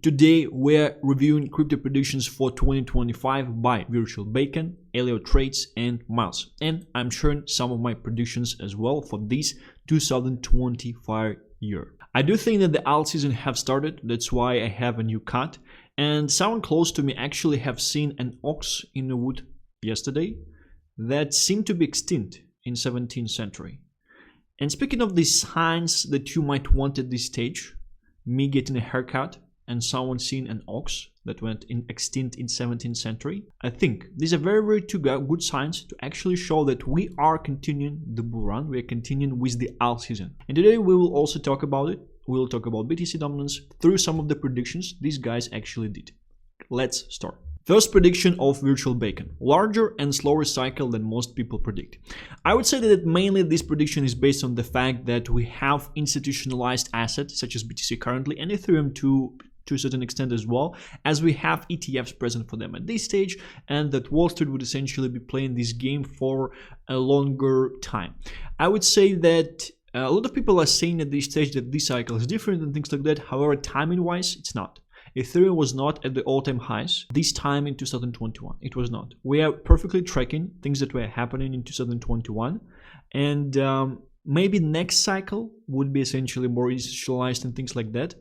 Today we're reviewing crypto predictions for 2025 by Virtual Bacon, Ellio Trades and Miles, and I'm sharing some of my predictions as well for this 2025 year. I do think that the alt season have started, that's why I have a new cut, and someone close to me actually have seen an ox in the wood yesterday that seemed to be extinct in 17th century. And speaking of these signs that you might want at this stage, me getting a haircut and someone seeing an ox that went extinct in 17th century, I think these are very two good signs to actually show that we are continuing the bull run, we are continuing with the alt season. And today we will also talk about it. We'll talk about BTC dominance through some of the predictions these guys actually did. Let's start. First prediction of Virtual Bacon, larger and slower cycle than most people predict. I would say that mainly this prediction is based on the fact that we have institutionalized assets such as BTC currently and Ethereum to a certain extent as well, as we have ETFs present for them at this stage, and that Wall Street would essentially be playing this game for a longer time. I would say that a lot of people are saying at this stage that this cycle is different and things like that. However, timing wise, it's not. Ethereum was not at the all-time highs this time in 2021. It was not. We are perfectly tracking things that were happening in 2021, and maybe next cycle would be essentially more institutionalized and things like that.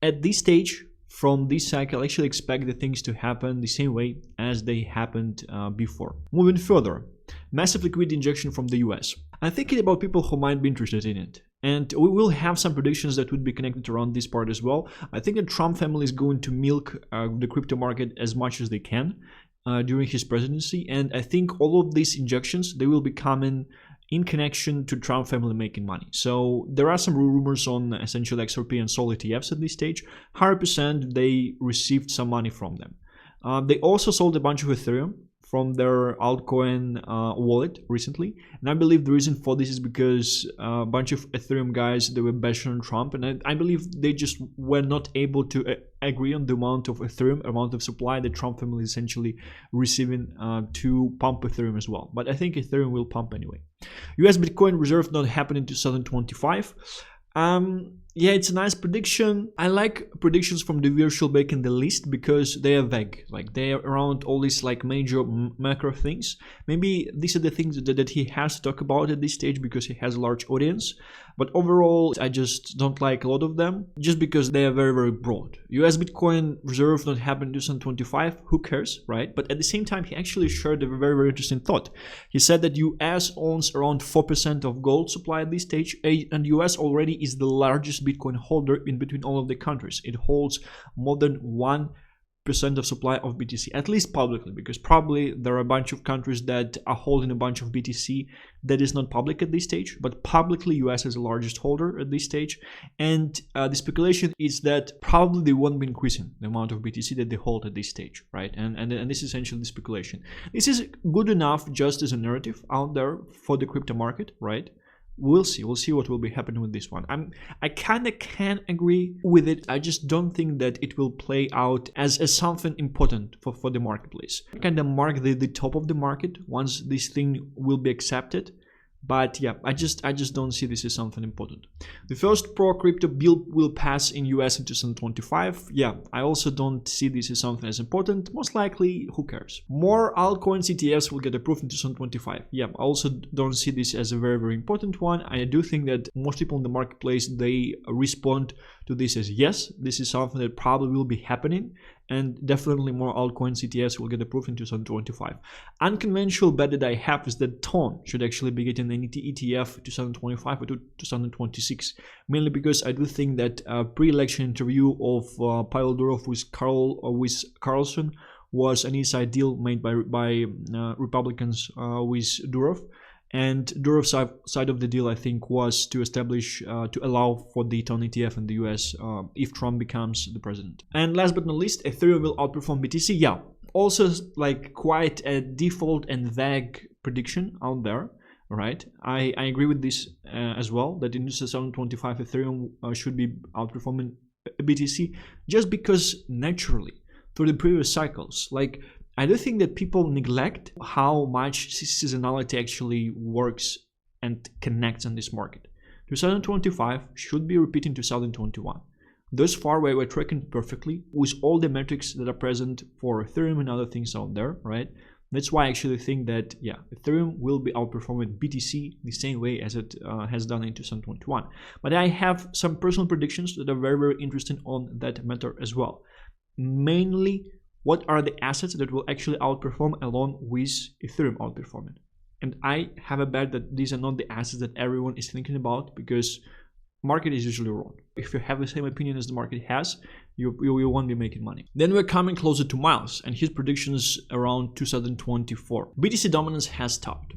At this stage, from this cycle, I actually expect the things to happen the same way as they happened before. Moving further, massive liquidity injection from the US. I'm thinking about people who might be interested in it. And we will have some predictions that would be connected around this part as well. I think the Trump family is going to milk the crypto market as much as they can during his presidency. And I think all of these injections, they will be coming in connection to Trump family making money. So there are some rumors on essentially XRP and Sol ETFs at this stage. 100% they received some money from them. They also sold a bunch of Ethereum from their altcoin wallet recently, and I believe the reason for this is because a bunch of Ethereum guys, they were bashing on Trump, and I believe they just were not able to agree on the amount of Ethereum, amount of supply that Trump family is essentially receiving to pump Ethereum as well. But I think Ethereum will pump anyway. US Bitcoin reserve not happening in 2025. Yeah, it's a nice prediction. I like predictions from the Virtual Bacon the least because they are vague. Like they are around all these like major macro things. Maybe these are the things that he has to talk about at this stage because he has a large audience. But overall, I just don't like a lot of them just because they are very broad. US Bitcoin reserve not happen in 2025. Who cares, right? But at the same time, he actually shared a very interesting thought. He said that US owns around 4% of gold supply at this stage, and US already is the largest Bitcoin holder in between all of the countries. It holds more than 1% of supply of BTC, at least publicly, because probably there are a bunch of countries that are holding a bunch of BTC that is not public at this stage, but publicly US is the largest holder at this stage. And the speculation is that probably they won't be increasing the amount of BTC that they hold at this stage, right? And this is essentially the speculation. This is good enough just as a narrative out there for the crypto market, right? We'll see what will be happening with this one. I kind of can agree with it. I just don't think that it will play out as something important for the marketplace. Kind of mark the top of the market once this thing will be accepted. But yeah, I just don't see this as something important. The first pro crypto bill will pass in US in 2025. Yeah, I also don't see this as something as important. Most likely, who cares? More altcoins ETFs will get approved in 2025. Yeah, I also don't see this as a very important one. I do think that most people in the marketplace, they respond to this as yes, this is something that probably will be happening, and definitely more altcoins ETFs will get approved in 2025. Unconventional bet that I have is that Tone should actually be getting an ETF 2025 or 2026, mainly because I do think that a pre-election interview of Pavel Durov with Carlson was an inside deal made by Republicans with Durov. And Durov's side of the deal, I think, was to establish, to allow for the Tone ETF in the US if Trump becomes the president. And last but not least, Ethereum will outperform BTC. Yeah, also like quite a default and vague prediction out there, right? I agree with this as well, that in 2025 Ethereum should be outperforming BTC just because naturally through the previous cycles, like I do think that people neglect how much seasonality actually works and connects in this market. 2025 should be repeating 2021. thus far we're tracking perfectly with all the metrics that are present for Ethereum and other things out there, right? That's why I actually think that, yeah, Ethereum will be outperforming BTC the same way as it has done in 2021. But I have some personal predictions that are very, very interesting on that matter as well. Mainly, what are the assets that will actually outperform along with Ethereum outperforming? And I have a bet that these are not the assets that everyone is thinking about, because market is usually wrong. If you have the same opinion as the market has, you won't be making money. Then we're coming closer to Miles and his predictions around 2024. BTC dominance has topped.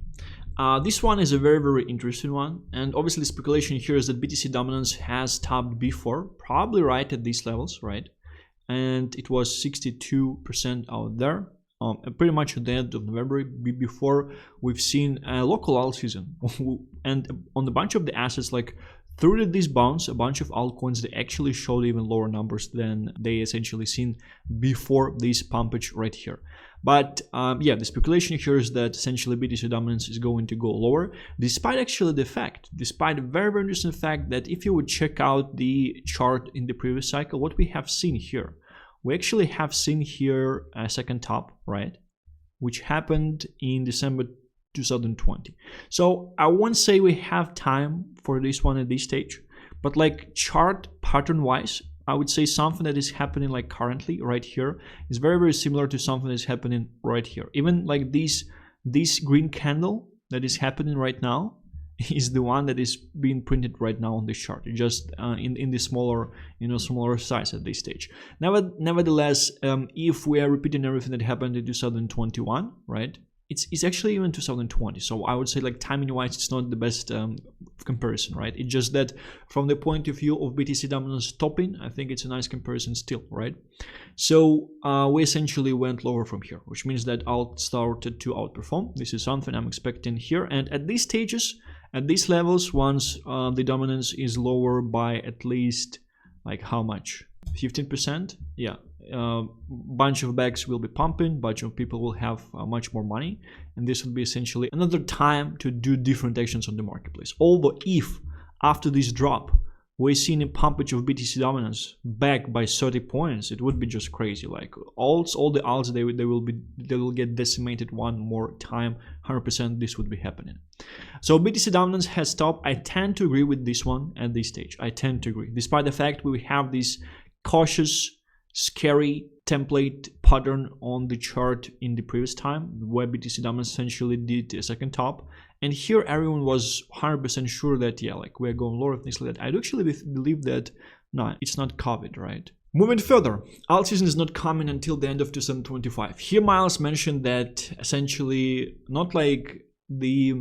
This one is a very, very interesting one. And obviously the speculation here is that BTC dominance has topped before, probably right at these levels, right? And it was 62% out there. Pretty much at the end of November, before we've seen a local alt season. And on a bunch of the assets, like through this bounce, a bunch of altcoins, they actually showed even lower numbers than they essentially seen before this pumpage right here. But yeah, the speculation here is that essentially BTC dominance is going to go lower, despite actually the fact, despite a very, very interesting fact that if you would check out the chart in the previous cycle, what we have seen here, we actually have seen here a second top, right? Which happened in December 2020. So I won't say we have time for this one at this stage, but like chart pattern wise, I would say something that is happening like currently right here is very, very similar to something that is happening right here. Even like this green candle that is happening right now is the one that is being printed right now on this chart, just in the smaller, smaller size at this stage. Nevertheless, if we are repeating everything that happened in 2021, right? It's actually even 2020. So I would say like timing wise, it's not the best comparison, right? It's just that from the point of view of BTC dominance topping, I think it's a nice comparison still, right? So we essentially went lower from here, which means that alt started to outperform. This is something I'm expecting here. And at these stages, at these levels, once the dominance is lower by at least like how much? 15%? Yeah. Bunch of bags will be pumping, bunch of people will have much more money, and this will be essentially another time to do different actions on the marketplace. Although if after this drop we're seeing a pumpage of BTC dominance back by 30 points, it would be just crazy. Like all the alts, they will get decimated one more time. 100% this would be happening. So BTC dominance has stopped. I tend to agree with this one at this stage. I tend to agree, despite the fact we have this cautious, scary template pattern on the chart in the previous time, where BTC dominance essentially did a second top, and here everyone was 100% sure that yeah, like we're going lower, things like that. I do actually believe that no, it's not COVID, right? Moving further, alt season is not coming until the end of 2025. Here Miles mentioned that essentially not like the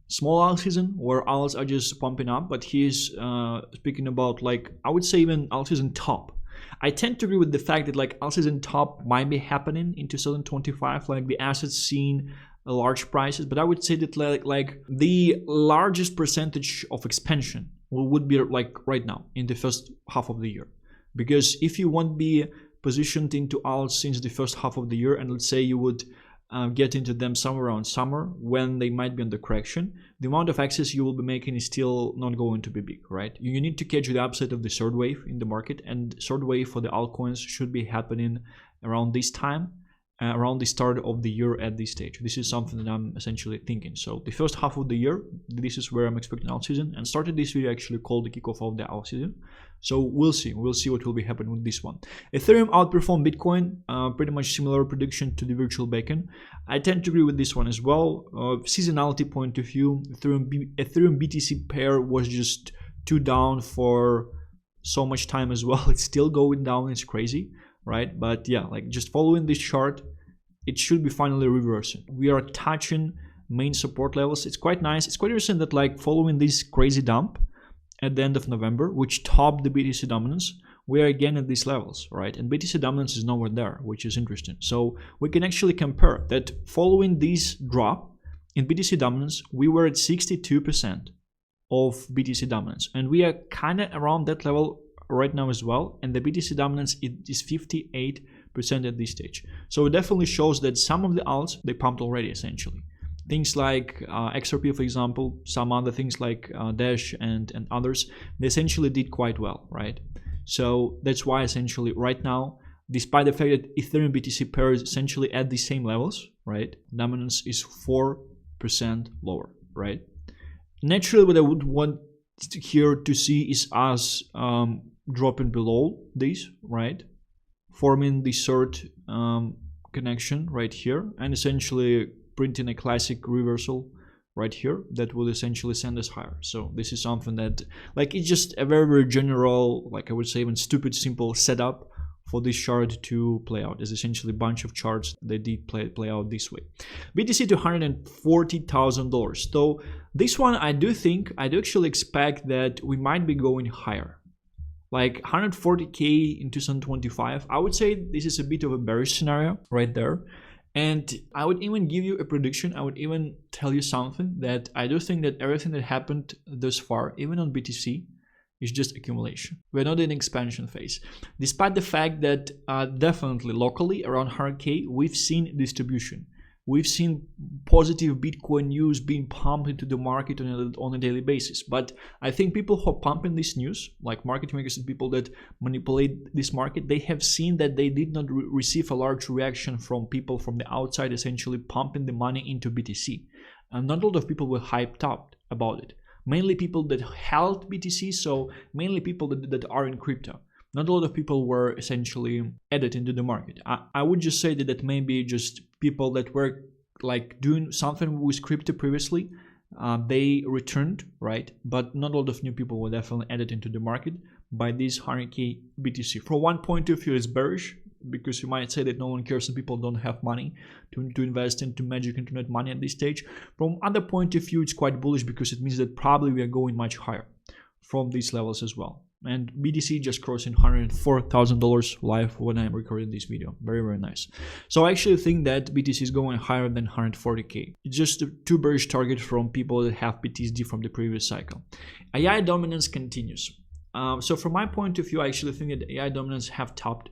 small alt season where alts are just pumping up, but he's speaking about like, I would say even alt season top. I tend to agree with the fact that like alt season top might be happening in 2025, like the assets seeing large prices, but I would say that like the largest percentage of expansion would be like right now in the first half of the year. Because if you won't be positioned into alts since the first half of the year, and let's say you would get into them somewhere around summer when they might be on the correction, the amount of access you will be making is still not going to be big, right? You need to catch the upside of the third wave in the market, and third wave for the altcoins should be happening around this time, around the start of the year at this stage. This is something that I'm essentially thinking. So the first half of the year, this is where I'm expecting alt season, and started this video actually called the kickoff of the alt season. So we'll see what will be happening with this one. Ethereum outperformed Bitcoin, pretty much similar prediction to the virtual bacon. I tend to agree with this one as well. Seasonality point of view, Ethereum BTC pair was just too down for so much time as well. It's still going down, it's crazy, right? But yeah, like just following this chart, it should be finally reversing. We are touching main support levels. It's quite nice. It's quite interesting that like following this crazy dump at the end of November, which topped the BTC dominance, we are again at these levels, right? And BTC dominance is nowhere there, which is interesting. So we can actually compare that following this drop in BTC dominance, we were at 62% of BTC dominance, and we are kind of around that level right now as well. And the BTC dominance is 58% at this stage. So it definitely shows that some of the alts, they pumped already essentially. Things like XRP, for example, some other things like Dash and others, they essentially did quite well, right? So that's why essentially right now, despite the fact that Ethereum BTC pair is essentially at the same levels, right? Dominance is 4% lower, right? Naturally, what I would want here to see is us dropping below this, right? Forming the third connection right here, and essentially printing a classic reversal right here that will essentially send us higher. So this is something that, like, it's just a very, very general, like I would say even stupid simple setup for this chart to play out. There's essentially a bunch of charts that did play out this way. BTC to $140,000. So this one, I do actually expect that we might be going higher. Like 140K in 2025, I would say this is a bit of a bearish scenario right there. And I would even give you a prediction. I would even tell you something that I do think that everything that happened thus far, even on BTC, is just accumulation. We're not in expansion phase. Despite the fact that definitely locally around 100K, we've seen distribution. We've seen positive Bitcoin news being pumped into the market on a daily basis. But I think people who are pumping this news, like market makers and people that manipulate this market, they have seen that they did not receive a large reaction from people from the outside, essentially pumping the money into BTC. And not a lot of people were hyped up about it. Mainly people that held BTC, so mainly people that are in crypto. Not a lot of people were essentially added into the market. I would just say that maybe just people that were like doing something with crypto previously, they returned, right? But not a lot of new people were definitely added into the market by this 100K BTC. From one point of view, it's bearish, because you might say that no one cares and people don't have money to invest into magic internet money at this stage. From other point of view, it's quite bullish, because it means that probably we are going much higher from these levels as well. And BTC just crossing $104,000 live when I'm recording this video. Very, very nice. So I actually think that BTC is going higher than 140K. It's just two bearish targets from people that have BTC from the previous cycle. AI dominance continues. So from my point of view, I actually think that AI dominance have topped.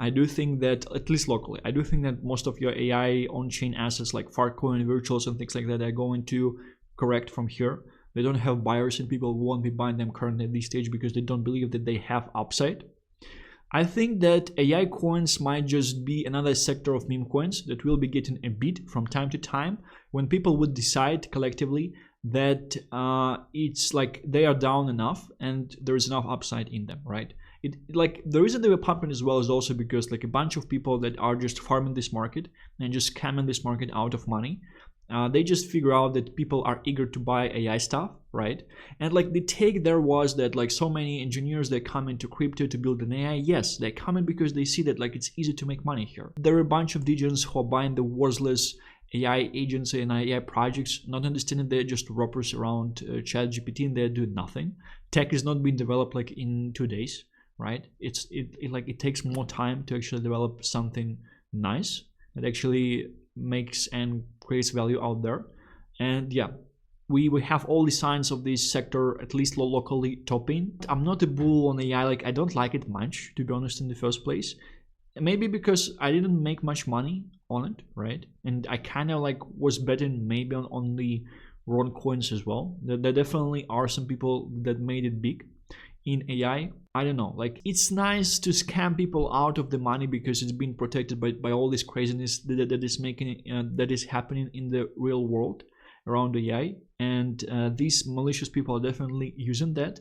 I do think that, at least locally, I do think that most of your AI on-chain assets like Farcoin, Virtuals, and things like that are going to correct from here. They don't have buyers and people won't be buying them currently at this stage because they don't believe that they have upside. I think that AI coins might just be another sector of meme coins that will be getting a beat from time to time when people would decide collectively that it's like they are down enough and there is enough upside in them, right? Like the reason they were pumping as well is also because like a bunch of people that are just farming this market and just scamming this market out of money, they just figure out that people are eager to buy AI stuff, right? And like the take there was that like so many engineers that come into crypto to build an AI, yes, they come in because they see that like it's easy to make money here. There are a bunch of degens who are buying the worthless AI agents and AI projects, not understanding they're just robbers around ChatGPT and they're doing nothing. Tech is not being developed like in 2 days, right? It takes more time to actually develop something nice that actually makes and creates value out there. And yeah, we have all the signs of this sector at least locally topping. I'm not a bull on AI, like I don't like it much, to be honest, in the first place. Maybe because I didn't make much money on it, right? And I kind of like was betting maybe on the wrong coins as well. There definitely are some people that made it big in AI. I don't know, like it's nice to scam people out of the money because it's been protected by all this craziness that is happening in the real world around AI, and these malicious people are definitely using that.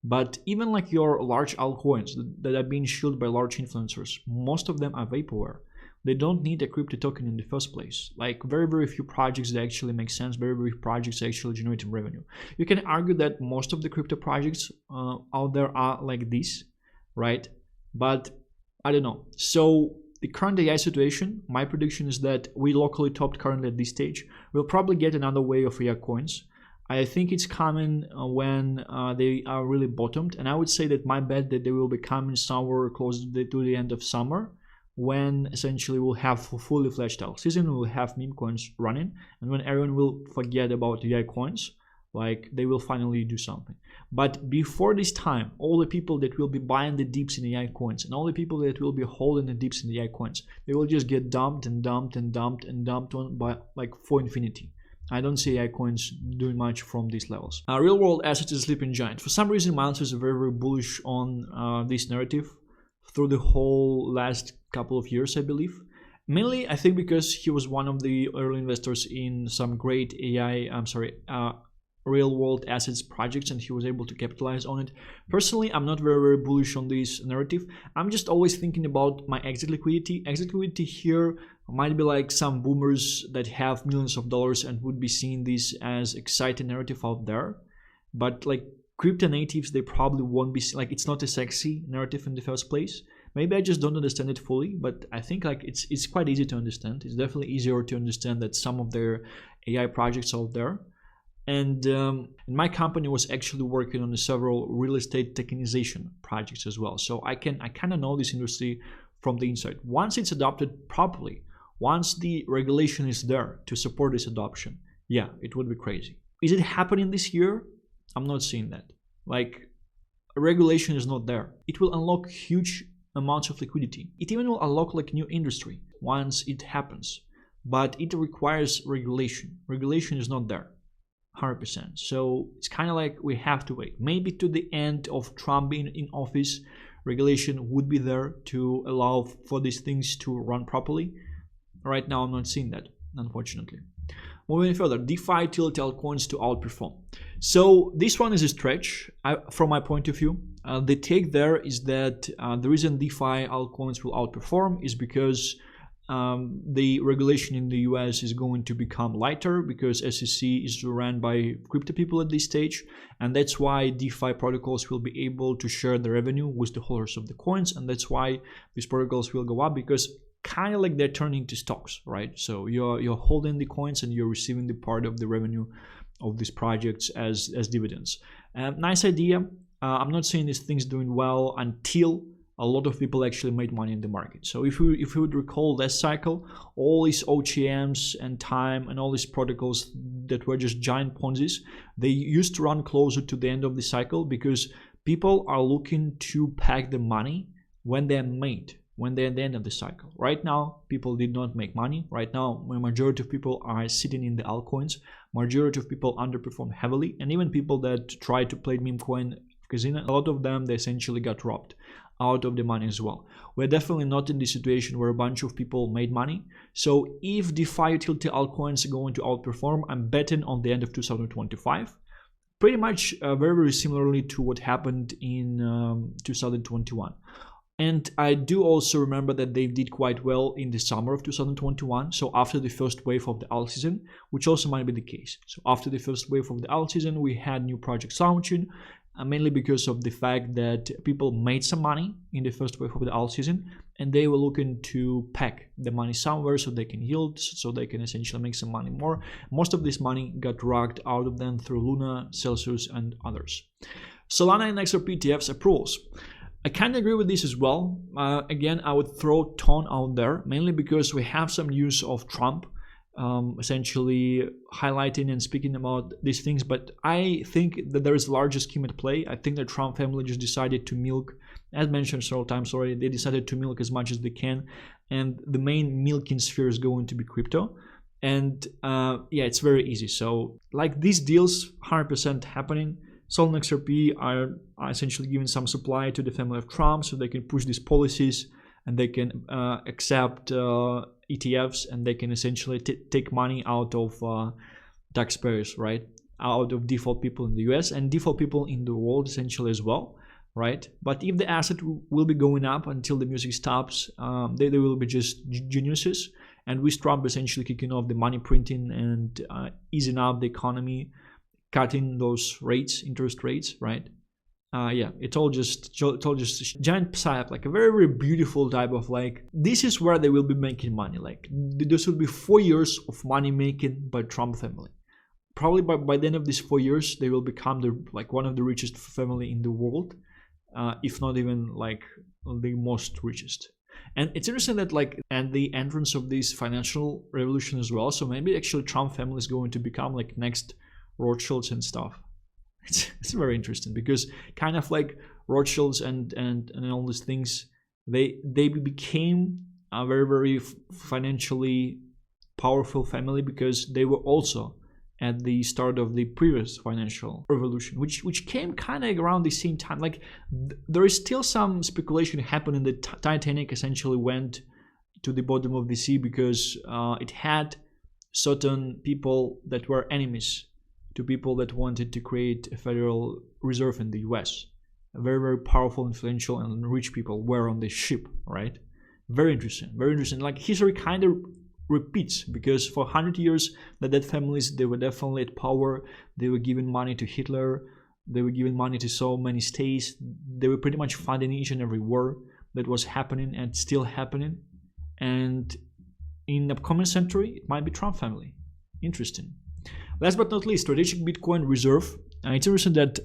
But even like your large altcoins that are being shielded by large influencers, most of them are vaporware. They don't need a crypto token in the first place. Like very, very few projects that actually make sense, very, very few projects actually generating revenue. You can argue that most of the crypto projects out there are like this, right? But I don't know. So the current AI situation, my prediction is that we locally topped currently at this stage. We'll probably get another wave of AI coins. I think it's coming when they are really bottomed. And I would say that my bet that they will be coming somewhere close to the end of summer, when essentially we'll have fully fledged altseason, we'll have meme coins running, and when everyone will forget about AI coins, like they will finally do something. But before this time, all the people that will be buying the dips in AI coins and all the people that will be holding the dips in the AI coins, they will just get dumped and dumped and dumped and dumped on by like for infinity. I don't see AI coins doing much from these levels. Real world assets is a sleeping giant. For some reason, Miles is very, very bullish on this narrative through the whole last couple of years, I believe. Mainly, I think because he was one of the early investors in some great real world assets projects, and he was able to capitalize on it. Personally, I'm not very, very bullish on this narrative. I'm just always thinking about my exit liquidity. Exit liquidity here might be like some boomers that have millions of dollars and would be seeing this as exciting narrative out there. But like crypto natives, they probably won't be like, it's not a sexy narrative in the first place. Maybe I just don't understand it fully, but I think like it's quite easy to understand. It's definitely easier to understand that some of their AI projects out there. And my company was actually working on several real estate tokenization projects as well. So I kind of know this industry from the inside. Once it's adopted properly, once the regulation is there to support this adoption, yeah, it would be crazy. Is it happening this year? I'm not seeing that. Like, regulation is not there. It will unlock huge amounts of liquidity. It even will unlock like new industry once it happens. But it requires regulation. Regulation is not there. 100%. So it's kind of like we have to wait. Maybe to the end of Trump being in office, regulation would be there to allow for these things to run properly. Right now, I'm not seeing that, unfortunately. Moving further, DeFi tilt altcoins to outperform. So this one is a stretch from my point of view. The take there is that the reason DeFi altcoins will outperform is because the regulation in the US is going to become lighter because SEC is run by crypto people at this stage, and that's why DeFi protocols will be able to share the revenue with the holders of the coins, and that's why these protocols will go up, because kind of like they're turning to stocks, right? So you're holding the coins and you're receiving the part of the revenue of these projects as dividends. Nice idea. I'm not saying these things doing well until a lot of people actually made money in the market. So if we would recall that cycle, all these OGMs and time and all these protocols that were just giant Ponzi's, they used to run closer to the end of the cycle because people are looking to pack the money when they're made, when they're at the end of the cycle. Right now, people did not make money. Right now, the majority of people are sitting in the altcoins. Majority of people underperform heavily, and even people that try to play meme coin casino, a lot of them, they essentially got robbed out of the money as well. We're definitely not in the situation where a bunch of people made money. So if DeFi utility altcoins are going to outperform, I'm betting on the end of 2025. Pretty much very, very similarly to what happened in 2021. And I do also remember that they did quite well in the summer of 2021. So after the first wave of the alt season, which also might be the case. So after the first wave of the alt season, we had new projects launching, mainly because of the fact that people made some money in the first wave of the alt season, and they were looking to pack the money somewhere so they can yield, so they can essentially make some money more. Most of this money got dragged out of them through Luna, Celsius, and others. Solana and XRP ETFs approvals. I kind of agree with this as well. Again, I would throw Ton out there, mainly because we have some news of Trump essentially highlighting and speaking about these things, but I think that there is a larger scheme at play. I think the Trump family just decided to milk, as mentioned several times already, they decided to milk as much as they can, and the main milking sphere is going to be crypto. And yeah, it's very easy. So like these deals 100% happening. Solana and XRP are essentially giving some supply to the family of Trump so they can push these policies, and they can accept ETFs, and they can essentially take money out of taxpayers, right? Out of default people in the US and default people in the world essentially as well, right? But if the asset will be going up until the music stops, they will be just geniuses. And with Trump essentially kicking off the money printing and easing up the economy, cutting those rates, interest rates, right? Yeah, it's all just giant psyop, like a very, very beautiful type of like, this is where they will be making money. Like this will be 4 years of money making by Trump family. Probably by the end of these 4 years, they will become one of the richest family in the world, if not even like the most richest. And it's interesting that like, and the entrance of this financial revolution as well. So maybe actually Trump family is going to become like next Rothschilds and stuff. It's very interesting because kind of like Rothschilds and all these things, they became a very, very financially powerful family because they were also at the start of the previous financial revolution, which came kind of around the same time. Like there is still some speculation happening that Titanic essentially went to the bottom of the sea because it had certain people that were enemies to people that wanted to create a Federal Reserve in the US. Very, very powerful, influential, and rich people were on this ship, right? Very interesting, very interesting. Like history kind of repeats, because for 100 years that families, they were definitely at power. They were giving money to Hitler. They were giving money to so many states. They were pretty much funding each and every war that was happening and still happening. And in the upcoming century, it might be Trump family. Interesting. Last but not least, strategic Bitcoin reserve. It's interesting that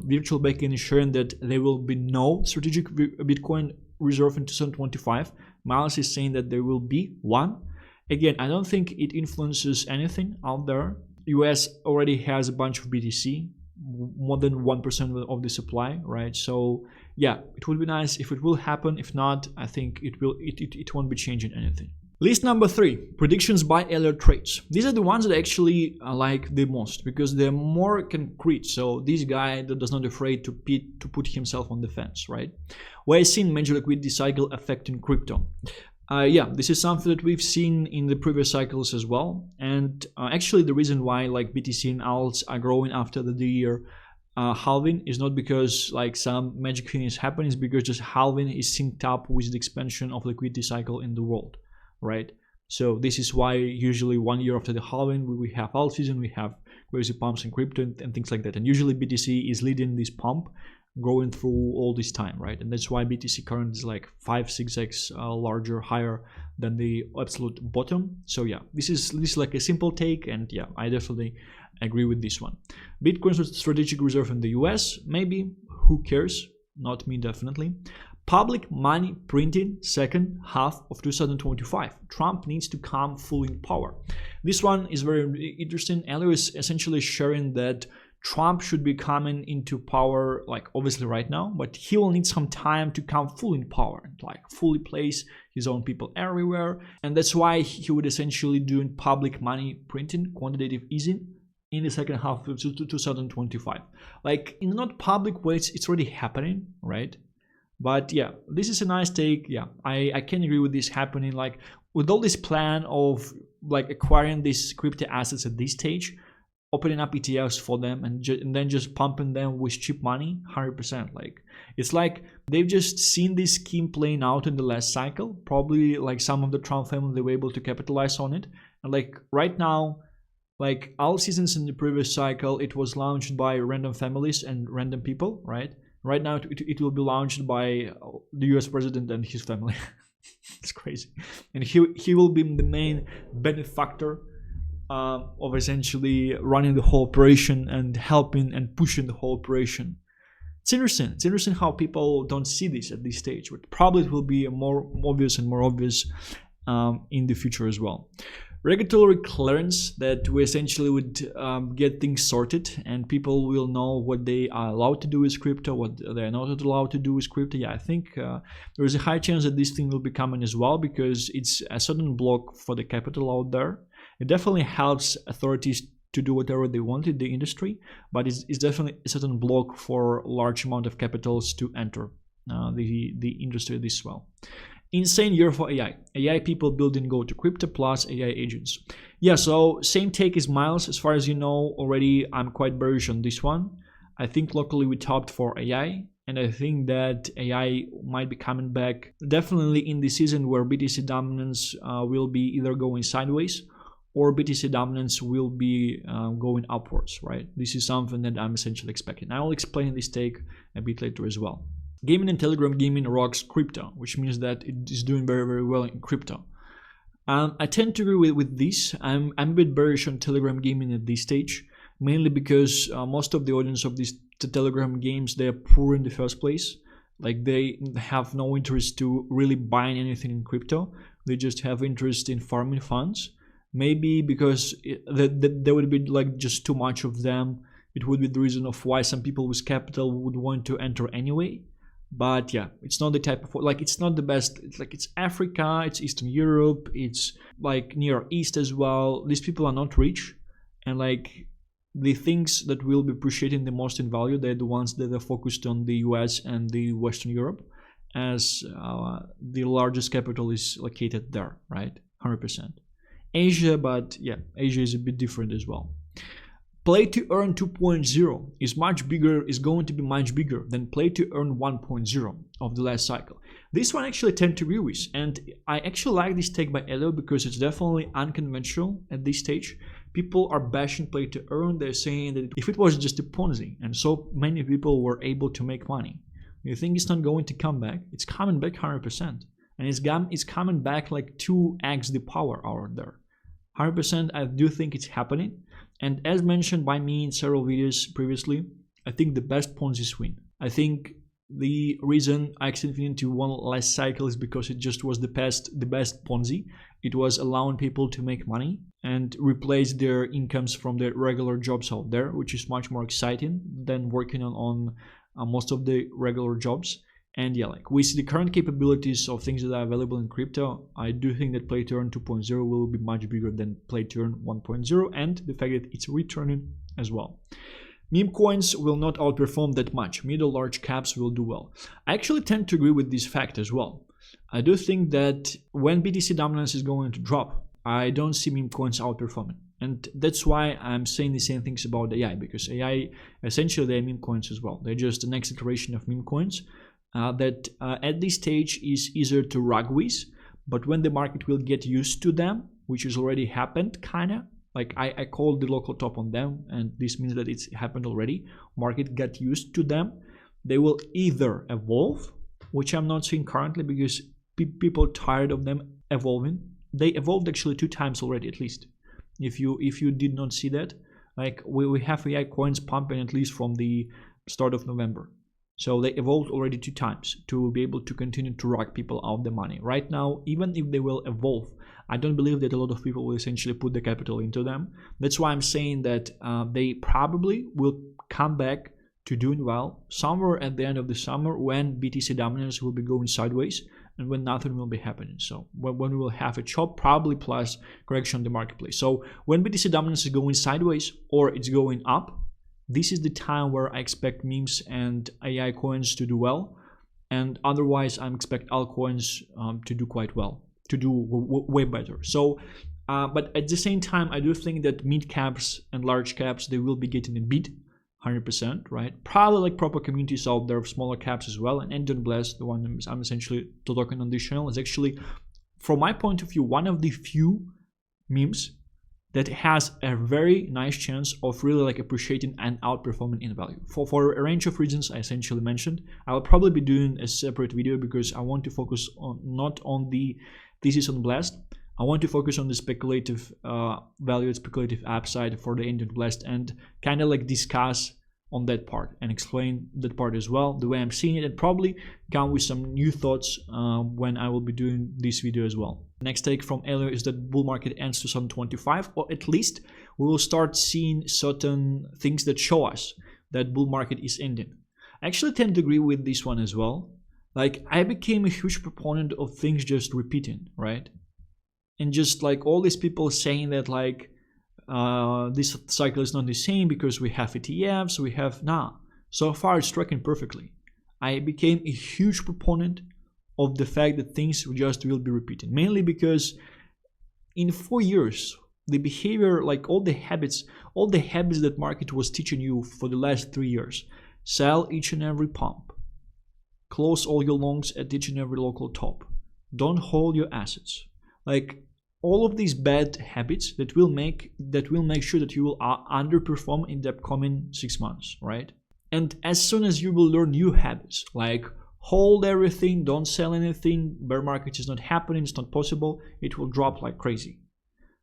virtual banking is sharing that there will be no strategic Bitcoin reserve in 2025. Miles is saying that there will be one. Again, I don't think it influences anything out there. US already has a bunch of BTC, more than 1% of the supply, right? So yeah, it would be nice if it will happen. If not, I think it won't be changing anything. List number 3, predictions by Ellio trades. These are the ones that I actually like the most because they're more concrete. So this guy that does not afraid to put himself on the fence, right? We're seeing major liquidity cycle affecting crypto. Yeah, this is something that we've seen in the previous cycles as well. And actually the reason why like BTC and alts are growing after the year halving is not because like some magic thing is happening, it's because just halving is synced up with the expansion of liquidity cycle in the world. Right, so this is why usually 1 year after the halving we have alt season, we have crazy pumps in crypto and things like that, and usually BTC is leading this pump growing through all this time, right? And that's why BTC current is like 5-6x larger, higher than the absolute bottom. So yeah, this is like a simple take, and yeah, I definitely agree with this one. Bitcoin strategic reserve in the US, maybe, who cares? Not me, definitely. Public money printing second half of 2025. Trump needs to come full in power. This one is very interesting. Ellio is essentially sharing that Trump should be coming into power, like obviously right now, but he will need some time to come full in power and like fully place his own people everywhere. And that's why he would essentially do public money printing, quantitative easing, in the second half of 2025. Like in not public ways, it's already happening, right? But yeah, this is a nice take. Yeah, I can agree with this happening. Like with all this plan of like acquiring these crypto assets at this stage, opening up ETFs for them and then just pumping them with cheap money, 100%. Like it's like they've just seen this scheme playing out in the last cycle. Probably like some of the Trump family, they were able to capitalize on it. And like right now, like all seasons in the previous cycle, it was launched by random families and random people, right? Right now, it will be launched by the US president and his family. It's crazy. And he will be the main benefactor of essentially running the whole operation and helping and pushing the whole operation. It's interesting. It's interesting how people don't see this at this stage, but probably it will be more obvious and more obvious in the future as well. Regulatory clearance, that we essentially would get things sorted and people will know what they are allowed to do with crypto, what they are not allowed to do with crypto. Yeah, I think there is a high chance that this thing will be coming as well because it's a certain block for the capital out there. It definitely helps authorities to do whatever they want in the industry, but it's definitely a certain block for large amount of capitals to enter the industry this well. Insane year for AI. AI people building go to crypto plus AI agents. Yeah, so same take as Miles. As far as you know already, I'm quite bearish on this one. I think locally we topped for AI, and I think that AI might be coming back definitely in the season where BTC dominance will be either going sideways or BTC dominance will be going upwards, right? This is something that I'm essentially expecting. I will explain this take a bit later as well. Gaming and Telegram gaming rocks crypto, which means that it is doing very, very well in crypto. I tend to agree with this. I'm a bit bearish on Telegram gaming at this stage, mainly because most of the audience of these Telegram games, they are poor in the first place. Like they have no interest to really buying anything in crypto. They just have interest in farming funds. Maybe because there would be like just too much of them. It would be the reason of why some people with capital would want to enter anyway. But yeah, it's not the type of, like, it's not the best. It's like, it's Africa, it's Eastern Europe, it's like Near East as well. These people are not rich and like the things that will be appreciating the most in value, they're the ones that are focused on the US and the Western Europe, as the largest capital is located there, right? 100%. Asia, but yeah, Asia is a bit different as well. Play to earn 2.0 is going to be much bigger than play to earn 1.0 of the last cycle. This one actually tend to agree with, and I actually like this take by Ellio because it's definitely unconventional at this stage. People are bashing play to earn. They're saying that if it was just a Ponzi and so many people were able to make money, you think it's not going to come back? It's coming back 100%, and it's coming back like 2x the power out there. 100%, I do think it's happening. And as mentioned by me in several videos previously, I think the best Ponzi's win. I think the reason I extended into one last cycle is because it just was the best Ponzi. It was allowing people to make money and replace their incomes from their regular jobs out there, which is much more exciting than working on most of the regular jobs. And yeah, like with the current capabilities of things that are available in crypto, I do think that play to earn 2.0 will be much bigger than play to earn 1.0, and the fact that it's returning as well. Meme coins will not outperform that much. Middle large caps will do well. I actually tend to agree with this fact as well. I do think that when BTC dominance is going to drop, I don't see meme coins outperforming. And that's why I'm saying the same things about AI, because AI, essentially they're meme coins as well. They're just the next iteration of meme coins. That at this stage is easier to rug with, but when the market will get used to them, which has already happened, kinda, like I called the local top on them, and this means that it's happened already. Market got used to them. They will either evolve, which I'm not seeing currently because people are tired of them evolving. They evolved actually 2 times already, at least. If you did not see that, like we have AI coins pumping at least from the start of November. So they evolved already 2 times to be able to continue to rug people out the money. Right now, even if they will evolve, I don't believe that a lot of people will essentially put the capital into them. That's why I'm saying that they probably will come back to doing well somewhere at the end of the summer when BTC dominance will be going sideways and when nothing will be happening. So when we will have a chop, probably plus correction on the marketplace. So when BTC dominance is going sideways or it's going up, this is the time where I expect memes and AI coins to do well, and otherwise I expect altcoins to do quite well, to do way better. So, but at the same time, I do think that mid caps and large caps, they will be getting a beat, 100%, right? Probably like proper communities out there of smaller caps as well. And Ellio Bless, the one I'm essentially talking on this channel, is actually, from my point of view, one of the few memes that has a very nice chance of really like appreciating and outperforming in value. For a range of reasons I essentially mentioned. I will probably be doing a separate video because I want to focus on not on the thesis on Blast. I want to focus on the speculative value, speculative upside for the Ellio Blast, and kind of like discuss on that part and explain that part as well, the way I'm seeing it, and probably come with some new thoughts when I will be doing this video as well. Next take from Ellio is that bull market ends 2025, or at least we will start seeing certain things that show us that bull market is ending. I actually tend to agree with this one as well. Like, I became a huge proponent of things just repeating, right? And just like all these people saying that like this cycle is not the same because we have ETFs, we have, nah. So far it's tracking perfectly. I became a huge proponent of the fact that things just will be repeating, mainly because in 4 years the behavior, like all the habits that market was teaching you for the last 3 years, sell each and every pump, close all your longs at each and every local top, don't hold your assets, like all of these bad habits that will make sure that you will underperform in the upcoming 6 months, right? And as soon as you will learn new habits like hold everything, don't sell anything, bear market is not happening, it's not possible, it will drop like crazy.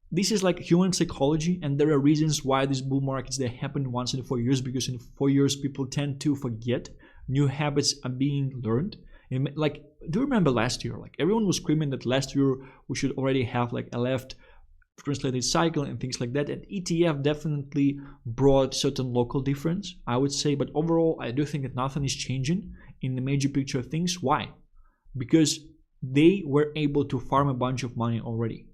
This is like human psychology, and there are reasons why these bull markets, they happen once in 4 years, because in 4 years people tend to forget, new habits are being learned. And like, do you remember last year? Like everyone was screaming that last year we should already have like a left translated cycle and things like that, and ETF definitely brought certain local difference, I would say, but overall I do think that nothing is changing in the major picture of things. Why? Because they were able to farm a bunch of money already.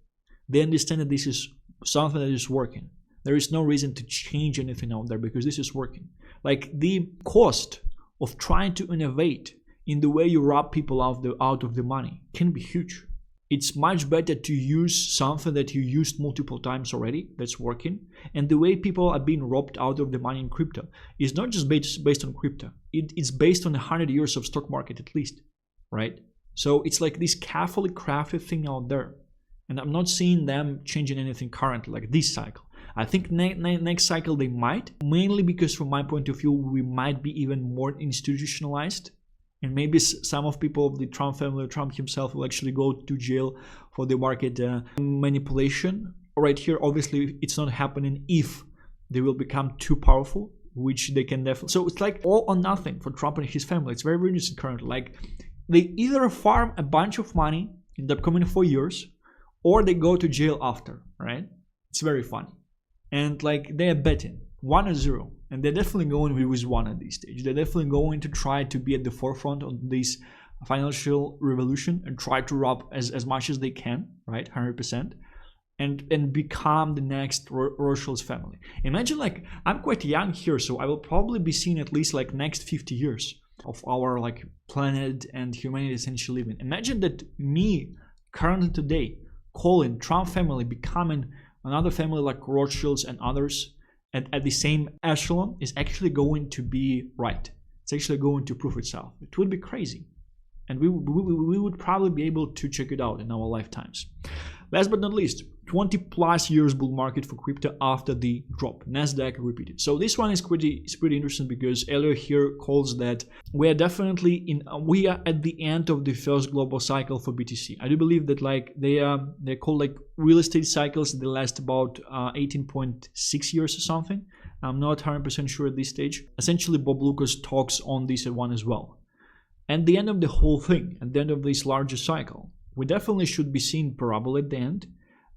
They understand that this is something that is working. There is no reason to change anything out there because this is working. Like the cost of trying to innovate in the way you rob people out of the money can be huge. It's much better to use something that you used multiple times already that's working. And the way people are being robbed out of the money in crypto is not just based on crypto. It's based on 100 years of stock market at least, right? So it's like this carefully crafted thing out there. And I'm not seeing them changing anything currently, like this cycle. I think next cycle they might, mainly because from my point of view, we might be even more institutionalized. And maybe some of people of the Trump family, Trump himself, will actually go to jail for the market manipulation. Right here, obviously, it's not happening if they will become too powerful, which they can definitely. So it's like all or nothing for Trump and his family. It's very, very interesting currently. Like they either farm a bunch of money in the upcoming 4 years, or they go to jail after, right? It's very funny. And like they are betting 1 or 0. And they're definitely going with 1 at this stage. They're definitely going to try to be at the forefront of this financial revolution and try to rob as much as they can, right? 100%. And become the next Rothschild's family. Imagine like, I'm quite young here, so I will probably be seeing at least like next 50 years of our like planet and humanity essentially living. Imagine that me currently today calling Trump family becoming another family like Rothschilds and others at the same echelon is actually going to be right. It's actually going to prove itself. It would be crazy. And we would probably be able to check it out in our lifetimes. Last but not least, 20 plus years bull market for crypto after the drop. Nasdaq repeated. So this one is pretty interesting because Ellio here calls that we are at the end of the first global cycle for BTC. I do believe that like they're called like real estate cycles. They last about 18.6 years or something. I'm not 100% sure at this stage. Essentially, Bob Lucas talks on this one as well. And the end of the whole thing, at the end of this larger cycle, we definitely should be seeing parabola at the end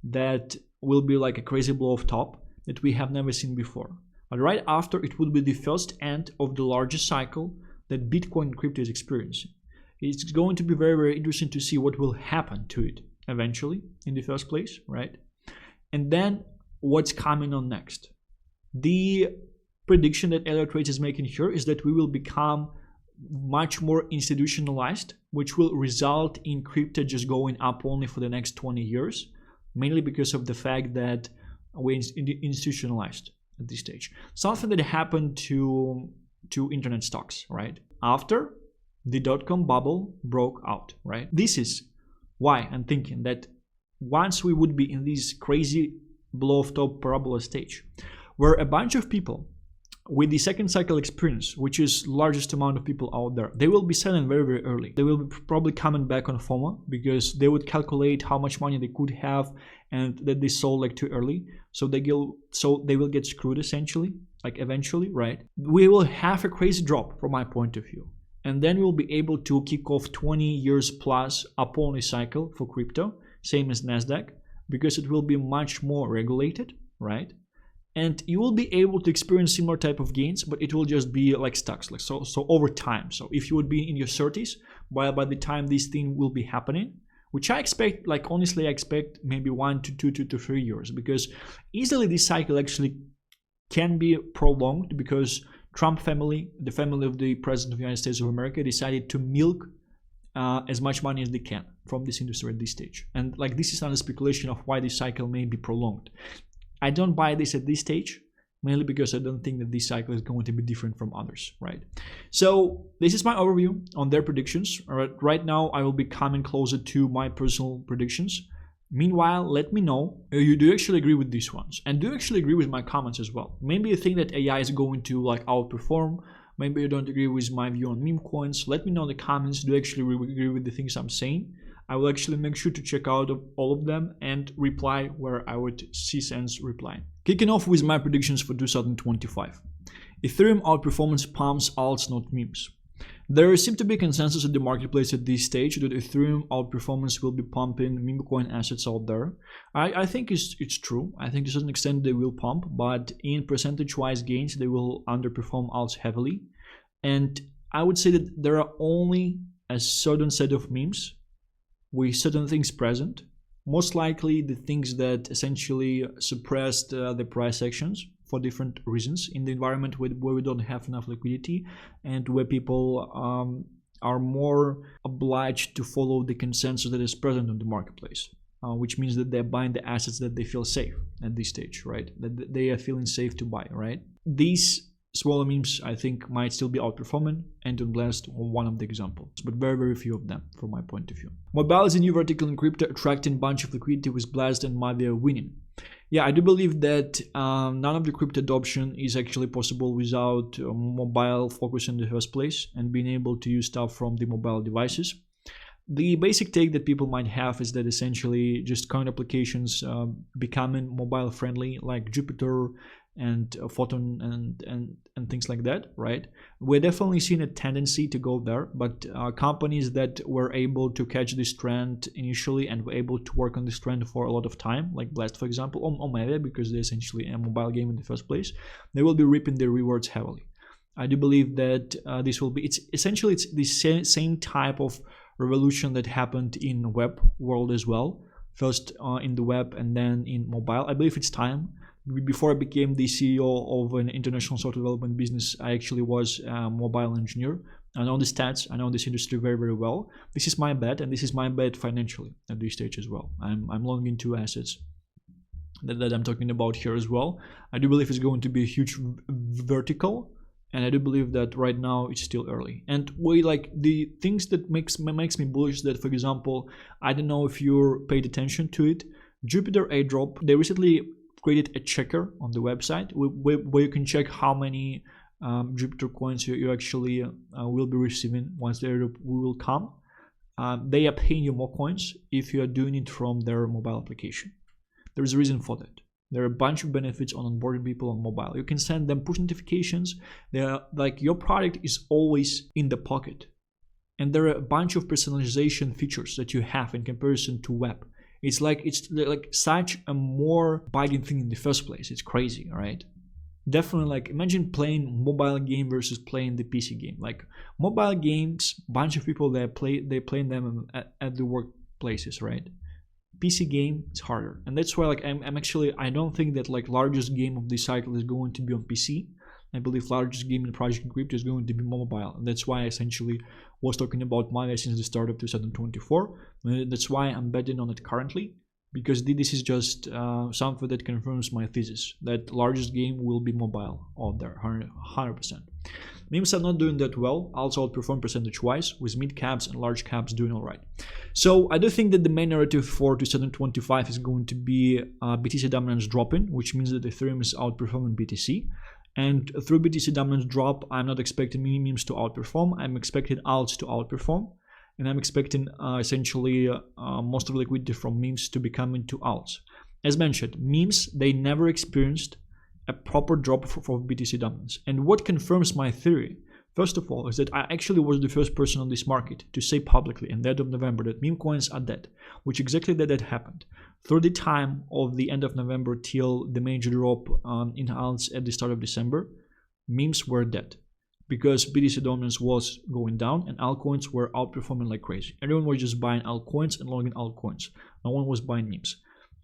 that will be like a crazy blow off top that we have never seen before. But right after, it will be the first end of the largest cycle that Bitcoin crypto is experiencing. It's going to be very, very interesting to see what will happen to it eventually in the first place, right? And then what's coming on next. The prediction that Ellio Trades is making here is that we will become much more institutionalized, which will result in crypto just going up only for the next 20 years, mainly because of the fact that we're institutionalized at this stage. Something that happened to internet stocks, right? After the dot-com bubble broke out, right? This is why I'm thinking that once we would be in this crazy blow-off-top parabola stage, where a bunch of people with the second cycle experience, which is largest amount of people out there, they will be selling very, very early. They will be probably coming back on FOMO because they would calculate how much money they could have and that they sold like too early. So they will get screwed essentially, like eventually, right? We will have a crazy drop from my point of view. And then we'll be able to kick off 20 years plus up-only cycle for crypto, same as Nasdaq, because it will be much more regulated, right? And you will be able to experience similar type of gains, but it will just be like stocks, like so over time. So if you would be in your 30s by the time this thing will be happening, which I expect, like honestly, I expect maybe 1 to 2 to 3 years, because easily this cycle actually can be prolonged because Trump family, the family of the President of the United States of America, decided to milk as much money as they can from this industry at this stage. And like this is not a speculation of why this cycle may be prolonged. I don't buy this at this stage, mainly because I don't think that this cycle is going to be different from others, right? So this is my overview on their predictions. All right, right now, I will be coming closer to my personal predictions. Meanwhile, let me know if you do actually agree with these ones and do actually agree with my comments as well. Maybe you think that AI is going to like outperform. Maybe you don't agree with my view on meme coins. Let me know in the comments. Do you actually agree with the things I'm saying? I will actually make sure to check out all of them and reply where I would see sense replying. Kicking off with my predictions for 2025. Ethereum outperformance pumps alts, not memes. There seems to be consensus in the marketplace at this stage that Ethereum outperformance will be pumping meme coin assets out there. I think it's true. I think to a certain extent they will pump, but in percentage-wise gains, they will underperform alts heavily. And I would say that there are only a certain set of memes with certain things present Most likely the things that essentially suppressed the price actions for different reasons in the environment where we don't have enough liquidity and where people are more obliged to follow the consensus that is present in the marketplace, which means that they're buying the assets that they feel safe at this stage, right? That they are feeling safe to buy, right? These smaller memes, I think, might still be outperforming, and Blast one of the examples, but very, very few of them from my point of view. Mobile is a new vertical in crypto, attracting a bunch of liquidity with Blast and Mavia winning. Yeah, I do believe that none of the crypto adoption is actually possible without mobile focus in the first place and being able to use stuff from the mobile devices. The basic take that people might have is that essentially just current applications becoming mobile friendly, like Jupyter and Photon and things like that, right? We're definitely seeing a tendency to go there, but companies that were able to catch this trend initially and were able to work on this trend for a lot of time, like Blast, for example, or Mavia, because they're essentially a mobile game in the first place, they will be reaping their rewards heavily. I do believe that this will be, it's the same type of revolution that happened in web world as well. First in the web and then in mobile. I believe it's time. Before I became the CEO of an international software development business, I actually was a mobile engineer. I know the stats, I know this industry very, very well. This is my bet, and this is my bet financially at this stage as well. I'm long into assets that I'm talking about here as well. I do believe it's going to be a huge vertical, and I do believe that right now it's still early. And we like the things that makes me bullish that, for example, I don't know if you paid attention to it, Jupyter airdrop, they recently created a checker on the website where you can check how many Jupyter coins you actually will be receiving once the airdrop will come. They are paying you more coins if you are doing it from their mobile application. There is a reason for that. There are a bunch of benefits on onboarding people on mobile. You can send them push notifications. They are like your product is always in the pocket, and there are a bunch of personalization features that you have in comparison to web. It's like such a more biting thing in the first place. It's crazy, right? Definitely, like imagine playing mobile game versus playing the PC game. Like mobile games, bunch of people they playing them at the workplaces, right? PC game is harder, and that's why like I'm actually I don't think that like largest game of this cycle is going to be on PC. I believe largest game in Project Crypto is going to be mobile, and that's why I essentially was talking about Mavia since the start of 2024. That's why I'm betting on it currently, because this is just something that confirms my thesis that largest game will be mobile out there, 100%. Memes are not doing that well, also outperform percentage-wise, with mid caps and large caps doing all right. So I do think that the main narrative for 2025 is going to be BTC dominance dropping, which means that Ethereum is outperforming BTC. And through BTC dominance drop, I'm not expecting mini memes to outperform. I'm expecting alts to outperform. And I'm expecting essentially most of the liquidity from memes to be coming to alts. As mentioned, memes, they never experienced a proper drop for BTC dominance. And what confirms my theory, first of all, is that I actually was the first person on this market to say publicly in the end of November that meme coins are dead, which exactly that happened. Through the time of the end of November till the major drop in alts at the start of December, memes were dead because BTC dominance was going down and altcoins were outperforming like crazy. Everyone was just buying altcoins and longing altcoins. No one was buying memes.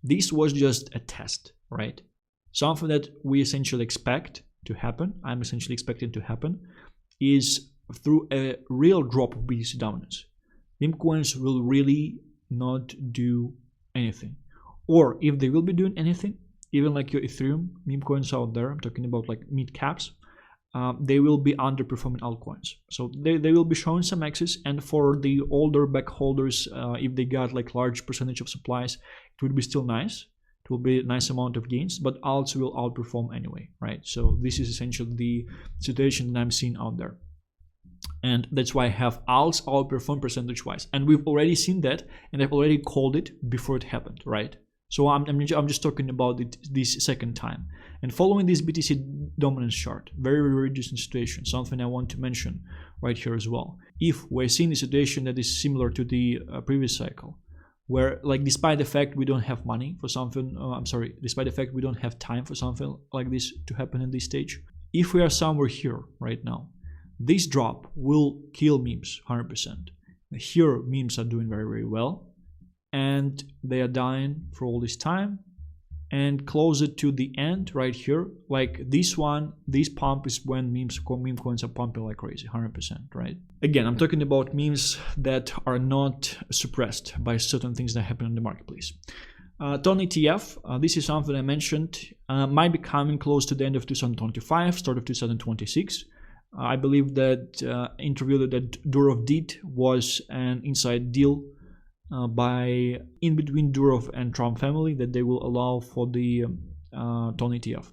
This was just a test, right? Something that we essentially expect to happen, I'm essentially expecting to happen, is through a real drop of BTC dominance. Meme coins will really not do anything. Or if they will be doing anything, even like your Ethereum meme coins out there, I'm talking about like mid caps, they will be underperforming altcoins. So they will be showing some excess, and for the older back holders, if they got like large percentage of supplies, it would be still nice. It will be a nice amount of gains, but alts will outperform anyway, right? So this is essentially the situation that I'm seeing out there. And that's why I have alts outperform percentage-wise. And we've already seen that, and I've already called it before it happened, right? So I'm just talking about it this second time. And following this BTC dominance chart, very, very decent situation, something I want to mention right here as well. If we're seeing a situation that is similar to the previous cycle, where like despite the fact we don't have money for something, despite the fact we don't have time for something like this to happen in this stage, if we are somewhere here right now, this drop will kill memes 100%. Here memes are doing very, very well. and they are dying for all this time. And closer to the end right here, like this one, this pump is when meme coins are pumping like crazy, 100%, right? Again, I'm talking about memes that are not suppressed by certain things that happen in the marketplace. Ton ETF, this is something I mentioned, might be coming close to the end of 2025, start of 2026. I believe that interview that Durov did was an inside deal by in between Durov and Trump family, that they will allow for the Ton ETF.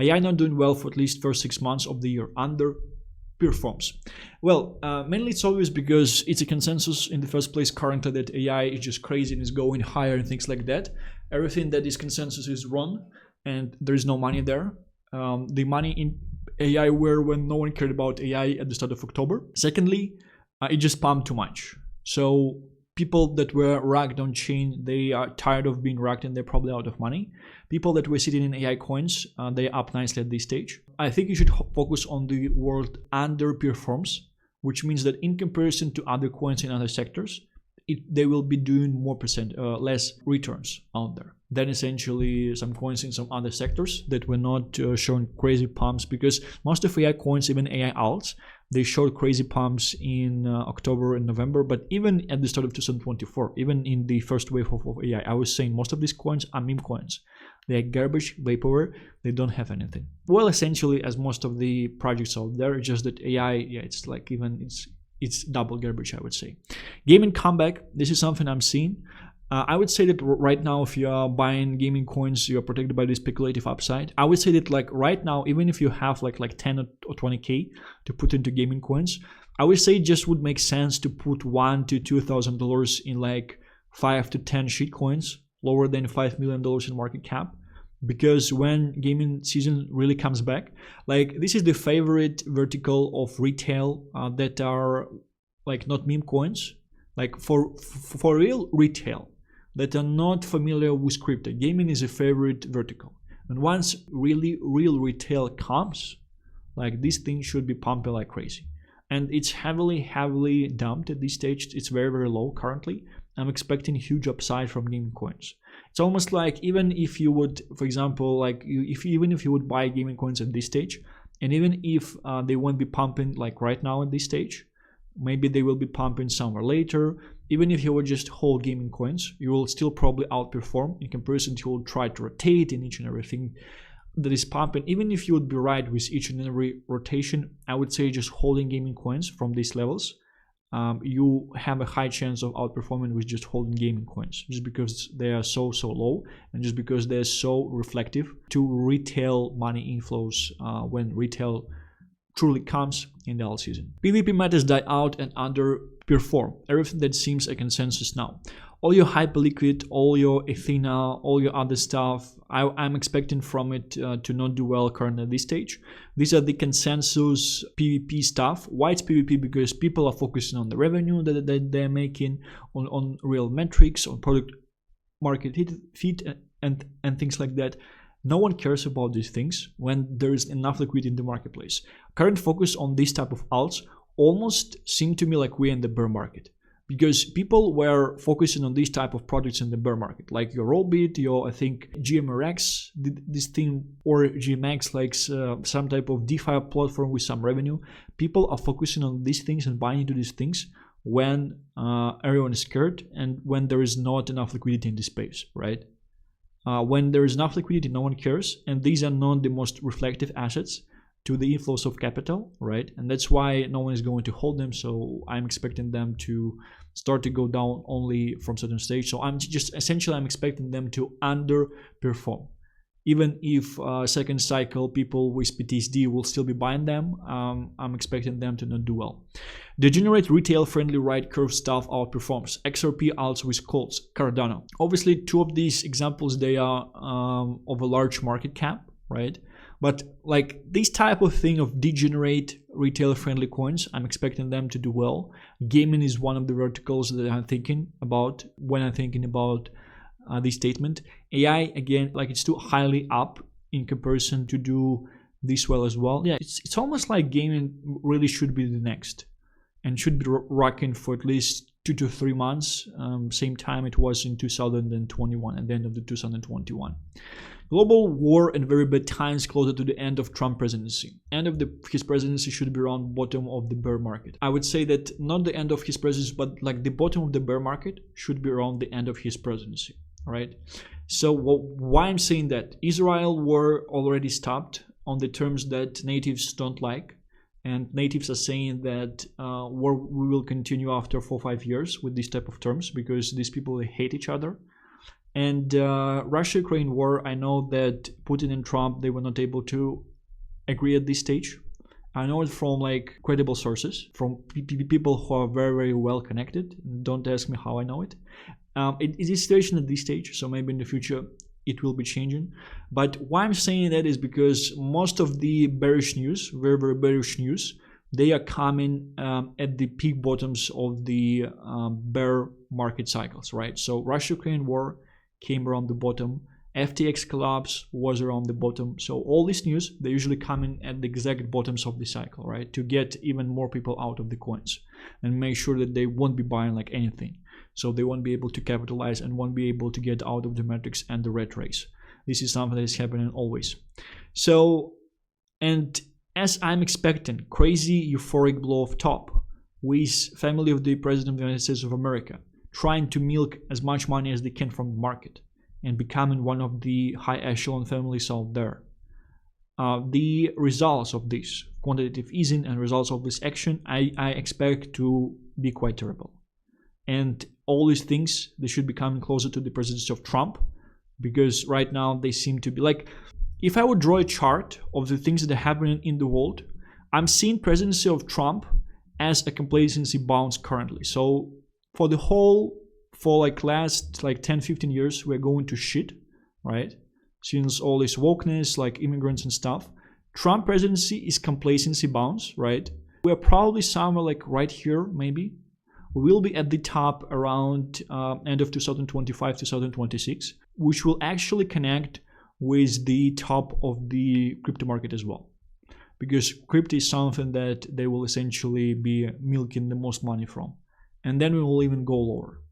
AI not doing well for at least first 6 months of the year, underperforms. Well, mainly it's always because it's a consensus in the first place currently that AI is just crazy and is going higher and things like that. Everything that is consensus is wrong, and there is no money there. The money in AI were when no one cared about AI at the start of October. Secondly, it just pumped too much. So people that were racked on chain, they are tired of being racked and they're probably out of money. People that were sitting in AI coins, they are up nicely at this stage. I think you should focus on the world underperforms, which means that in comparison to other coins in other sectors, they will be doing more less returns out there than essentially some coins in some other sectors that were not showing crazy pumps, because most of AI coins, even AI alts, they showed crazy pumps in October and November. But even at the start of 2024, even in the first wave of AI, I was saying most of these coins are meme coins. They are garbage, vaporware, they don't have anything. Well, essentially, as most of the projects out there, just that AI, yeah, it's like even it's double garbage, I would say. Gaming comeback, this is something I'm seeing. I would say that right now, if you are buying gaming coins, you are protected by the speculative upside. I would say that like right now, even if you have like 10 or 20K to put into gaming coins, I would say it just would make sense to put $1,000 to $2,000 in like 5 to 10 shit coins, lower than $5 million in market cap. Because when gaming season really comes back, like this is the favorite vertical of retail that are like not meme coins, like for real retail that are not familiar with crypto. Gaming is a favorite vertical, and once really real retail comes, like this thing should be pumping like crazy. And it's heavily dumped at this stage. It's very low currently. I'm expecting huge upside from gaming coins. It's almost like even if you would, for example, like even if you would buy gaming coins at this stage, and even if they won't be pumping like right now at this stage, maybe they will be pumping somewhere later. Even if you would just hold gaming coins, you will still probably outperform in comparison to you will try to rotate in each and everything that is pumping. Even if you would be right with each and every rotation, I would say just holding gaming coins from these levels, you have a high chance of outperforming with just holding gaming coins, just because they are so low, and just because they're so reflective to retail money inflows when retail truly comes in the alt season. PvP matters die out and underperform. Everything that seems a consensus now. All your hyperliquid, all your Athena, all your other stuff, I'm expecting from it to not do well currently at this stage. These are the consensus PvP stuff. Why it's PvP? Because people are focusing on the revenue that they're making, on real metrics, on product market fit and things like that. No one cares about these things when there is enough liquidity in the marketplace. Current focus on this type of alts almost seem to me like we're in the bear market, because people were focusing on these type of products in the bear market, like your Rollbit, your, I think, GMRX, this thing, or GMX, like some type of DeFi platform with some revenue. People are focusing on these things and buying into these things when everyone is scared and when there is not enough liquidity in this space, right? When there is enough liquidity, no one cares, and these are not the most reflective assets to the inflows of capital, right? And that's why no one is going to hold them. So I'm expecting them to start to go down only from certain stage. So I'm expecting them to underperform. Even if second cycle people with PTSD will still be buying them, I'm expecting them to not do well. Degenerate retail-friendly right curve stuff outperforms. XRP alts with calls. Cardano. Obviously, two of these examples, they are of a large market cap, right? But like this type of thing of degenerate retail-friendly coins, I'm expecting them to do well. Gaming is one of the verticals that I'm thinking about when I'm thinking about this statement. AI, again, like it's too highly up in comparison to do this well as well. Yeah, it's almost like gaming really should be the next and should be rocking for at least 2 to 3 months, same time it was in 2021, at the end of the 2021. Global war and very bad times closer to the end of Trump presidency. End of his presidency should be around bottom of the bear market. I would say that not the end of his presidency, but like the bottom of the bear market should be around the end of his presidency, right? So why I'm saying that? Israel war already stopped on the terms that natives don't like, and natives are saying that war we will continue after 4 or 5 years with these type of terms because these people they hate each other. And Russia-Ukraine war, I know that Putin and Trump, they were not able to agree at this stage. I know it from like credible sources, from people who are very, very well connected. Don't ask me how I know it. It is a situation at this stage, so maybe in the future it will be changing. But why I'm saying that is because most of the bearish news, very, very bearish news, they are coming at the peak bottoms of the bear market cycles, right? So Russia-Ukraine war came around the bottom, FTX collapse was around the bottom. So all this news, they usually come in at the exact bottoms of the cycle, right? To get even more people out of the coins and make sure that they won't be buying like anything. So they won't be able to capitalize and won't be able to get out of the metrics and the red race. This is something that is happening always. So, and as I'm expecting crazy euphoric blow of top with family of the President of the United States of America, trying to milk as much money as they can from the market and becoming one of the high echelon families out there. The results of this quantitative easing and results of this action, I expect to be quite terrible. And all these things, they should be coming closer to the presidency of Trump, because right now they seem to be like, if I would draw a chart of the things that are happening in the world, I'm seeing presidency of Trump as a complacency bounce currently. So for the whole, for like last like 10-15 years, we're going to shit, right? Since all this wokeness, like immigrants and stuff, Trump presidency is complacency bounce, right? We're probably somewhere like right here, maybe. We will be at the top around end of 2025, 2026, which will actually connect with the top of the crypto market as well. Because crypto is something that they will essentially be milking the most money from. And then we will even go lower.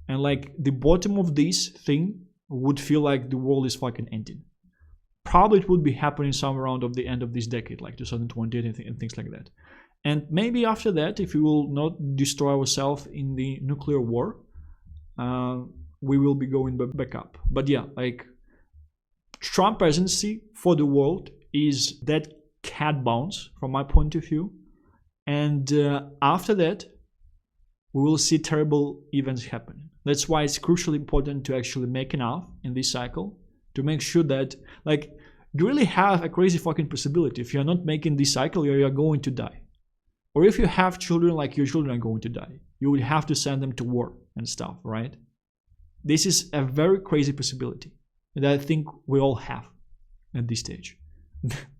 And like the bottom of this thing would feel like the world is fucking ending. Probably it would be happening somewhere around of the end of this decade, like 2020 and things like that. And maybe after that, if we will not destroy ourselves in the nuclear war, we will be going back up. But yeah, like Trump presidency for the world is that cat bounce from my point of view. And after that, we will see terrible events happening. That's why it's crucially important to actually make enough in this cycle to make sure that, like, you really have a crazy fucking possibility. If you're not making this cycle, you're going to die. Or if you have children, like your children are going to die, you will have to send them to war and stuff, right? This is a very crazy possibility that I think we all have at this stage.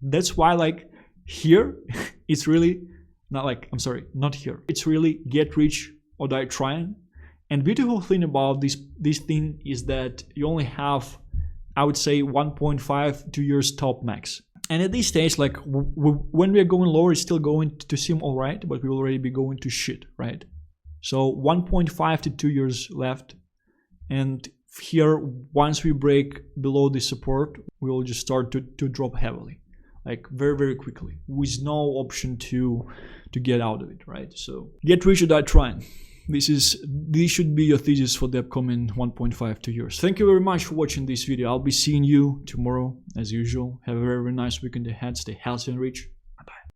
That's why, like, here, it's really not like, I'm sorry, not here. It's really get rich or die trying. And beautiful thing about this thing is that you only have, I would say, 1.5 2 years top max. And at this stage, like when we are going lower, it's still going to seem all right, but we will already be going to shit, right? So 1.5 to 2 years left. And here, once we break below the support, we will just start to drop heavily, like very, very quickly, with no option to get out of it, right? So get rich or die trying. This should be your thesis for the upcoming 1.5 2 years. Thank you very much for watching this video. I'll be seeing you tomorrow as usual. Have a very, very nice weekend ahead. Stay healthy and rich.